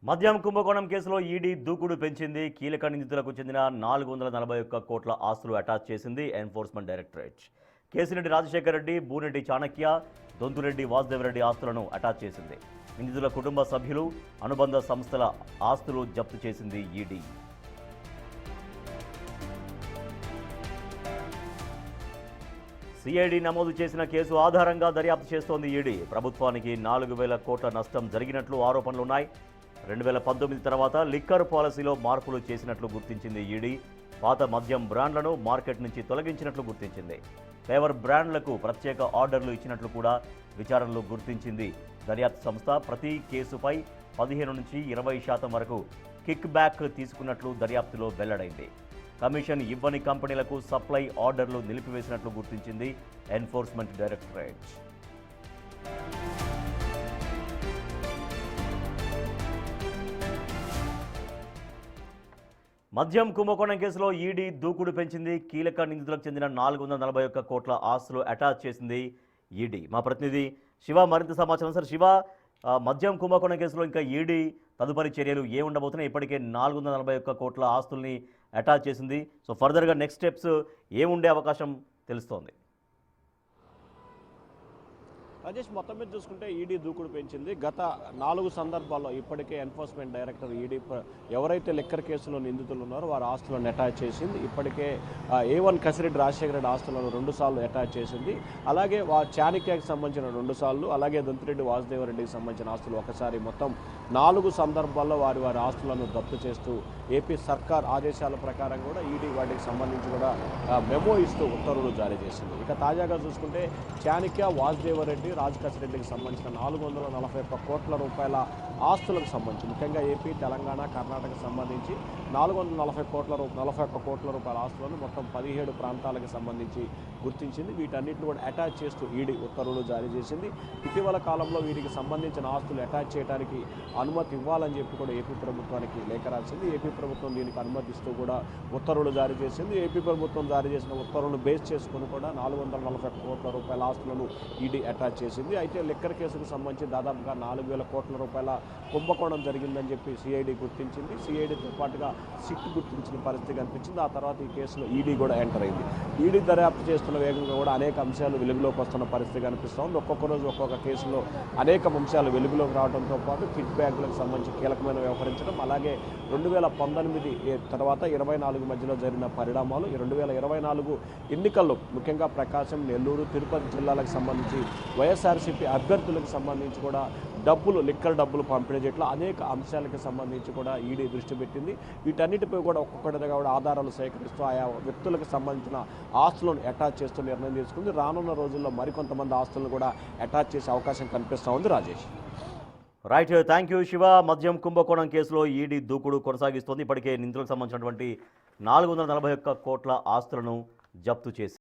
మద్యం కుంభకోణం కేసులో ఈడీ దూకుడు పెంచింది. కీలక నిందితులకు చెందిన 441 కోట్ల ఆస్తులు అటాచ్ చేసింది ఎన్ఫోర్స్మెంట్ డైరెక్టరేట్. కేసిరెడ్డి రాజశేఖర్ రెడ్డి, బూనెడ్డి చాణక్య, దొంతురెడ్డి వాసుదేవరెడ్డి ఆస్తులను అటాచ్ చేసింది. నిందితుల కుటుంబ సభ్యులు, అనుబంధ సంస్థల ఆస్తులు జప్తు చేసింది ఈడీ. సిఐడి నమోదు చేసిన కేసు ఆధారంగా దర్యాప్తు చేస్తోంది ఈడీ. ప్రభుత్వానికి 4,000 కోట్ల నష్టం జరిగినట్లు ఆరోపణలున్నాయి. 2019 తర్వాత లిక్కర్ పాలసీలో మార్పులు చేసినట్లు గుర్తించింది ఈడీ. పాత మద్యం బ్రాండ్లను మార్కెట్ నుంచి తొలగించినట్లు గుర్తించింది. ఫేవర్ బ్రాండ్లకు ప్రత్యేక ఆర్డర్లు ఇచ్చినట్లు కూడా విచారణలో గుర్తించింది. దర్యాప్తు సంస్థ ప్రతి కేసుపై 15 నుంచి 20% వరకు కిక్ బ్యాక్ తీసుకున్నట్లు దర్యాప్తులో వెల్లడైంది. కమిషన్ ఇవ్వని కంపెనీలకు సప్లై ఆర్డర్లు నిలిపివేసినట్లు గుర్తించింది ఎన్ఫోర్స్మెంట్ డైరెక్టరేట్. మద్యం కుంభకోణం కేసులో ఈడీ దూకుడు పెంచింది. కీలక నిందితులకు చెందిన 441 కోట్ల ఆస్తులు అటాచ్ చేసింది ఈడీ. మా ప్రతినిధి శివ మరింత సమాచారం. సార్ శివ, మద్యం కుంభకోణం కేసులో ఇంకా ఈడీ తదుపరి చర్యలు ఏముండబోతున్నాయి? ఇప్పటికే 441 కోట్ల ఆస్తుల్ని అటాచ్ చేసింది. సో ఫర్దర్గా నెక్స్ట్ స్టెప్స్ ఏముండే అవకాశం తెలుస్తోంది? రాజేష్, మొత్తం మీద చూసుకుంటే ఈడీ దూకుడు పెంచింది. గత 4 సందర్భాల్లో ఇప్పటికే ఎన్ఫోర్స్మెంట్ డైరెక్టర్ ఈడీ ఎవరైతే లిక్కర్ కేసులో నిందితులు ఉన్నారో వారి ఆస్తులను అటాచ్ చేసింది. ఇప్పటికే A1 కసిరెడ్డి రాజశేఖర రెడ్డి ఆస్తులను 2 సార్లు అటాచ్ చేసింది. అలాగే చాణక్యకి సంబంధించిన 2 సార్లు, అలాగే దొంతిరెడ్డి వాసుదేవరెడ్డికి సంబంధించిన ఆస్తులు ఒకసారి, మొత్తం 4 సందర్భాల్లో వారి ఆస్తులను జప్తు చేస్తూ ఏపీ సర్కార్ ఆదేశాల ప్రకారం కూడా ఈడీ వాటికి సంబంధించి కూడా మెమో ఇస్తూ ఉత్తర్వులు జారీ చేసింది. ఇక తాజాగా చూసుకుంటే చాణక్య, వాసుదేవరెడ్డి, రాజకసిరెడ్డికి సంబంధించిన 441 కోట్ల రూపాయల ఆస్తులకు సంబంధించి, ముఖ్యంగా ఏపీ, తెలంగాణ, కర్ణాటకకు సంబంధించి 441 కోట్ల రూపాయల ఆస్తులను మొత్తం 17 ప్రాంతాలకు సంబంధించి గుర్తించింది. వీటన్నిటిని కూడా అటాచ్ చేస్తూ ఈడీ ఉత్తర్వులు జారీ చేసింది. ఇటీవల కాలంలో వీరికి సంబంధించిన ఆస్తులు అటాచ్ చేయడానికి అనుమతి ఇవ్వాలని చెప్పి కూడా ఏపీ ప్రభుత్వానికి లేఖ రాసింది. ఏపీ ప్రభుత్వం దీనికి అనుమతిస్తూ కూడా ఉత్తర్వులు జారీ చేసింది. ఏపీ ప్రభుత్వం జారీ చేసిన ఉత్తర్వులను బేస్ చేసుకుని కూడా 441 కోట్ల రూపాయల ఆస్తులను ఈడీ అటాచ్ చేసింది. అయితే లిక్కర్ కేసుకు సంబంధించి దాదాపుగా 4,000 కోట్ల రూపాయల కుంభకోణం జరిగిందని చెప్పి సిఐడి గుర్తించింది. సిఐడితో పాటుగా సిట్ గుర్తించిన పరిస్థితి కనిపించింది. ఆ తర్వాత ఈ కేసులో ఈడీ కూడా ఎంటర్ అయింది. ఈడీ దర్యాప్తు చేస్తున్న వేగంగా కూడా అనేక అంశాలు వెలుగులోకి వస్తున్న పరిస్థితి కనిపిస్తోంది. ఒక్కొక్క రోజు ఒక్కొక్క కేసులో అనేక అంశాలు వెలుగులోకి రావడంతో పాటు కిట్ బ్యాగులకు సంబంధించి కీలకమైన వ్యవహరించడం, అలాగే 2019 తర్వాత 24 మధ్యలో జరిగిన పరిణామాలు, ఈ 2024 ఎన్నికల్లో ముఖ్యంగా ప్రకాశం, నెల్లూరు, తిరుపతి జిల్లాలకు సంబంధించి వైఎస్ఆర్సీపీ అభ్యర్థులకు సంబంధించి కూడా లిక్కర్ డబ్బులు పంపిణీ చేయట్లో అనేక అంశాలకు సంబంధించి కూడా ఈడీ దృష్టి పెట్టింది. వీటన్నిటిపై కూడా ఒక్కొక్కటిగా కూడా ఆధారాలు సేకరిస్తూ ఆయా వ్యక్తులకు సంబంధించిన ఆస్తులను అటాచ్ చేస్తూ నిర్ణయం తీసుకుంది. రానున్న రోజుల్లో మరికొంతమంది ఆస్తులను కూడా అటాచ్ చేసే అవకాశం కనిపిస్తూ ఉంది. Rajesh, right, thank you Shiva. మద్యం కుంభకోణం కేసులో ఈడీ దూకుడు కొనసాగిస్తోంది. ఇప్పటికే నిందితులకు సంబంధించినటువంటి 441 కోట్ల ఆస్తులను జప్తు చేసి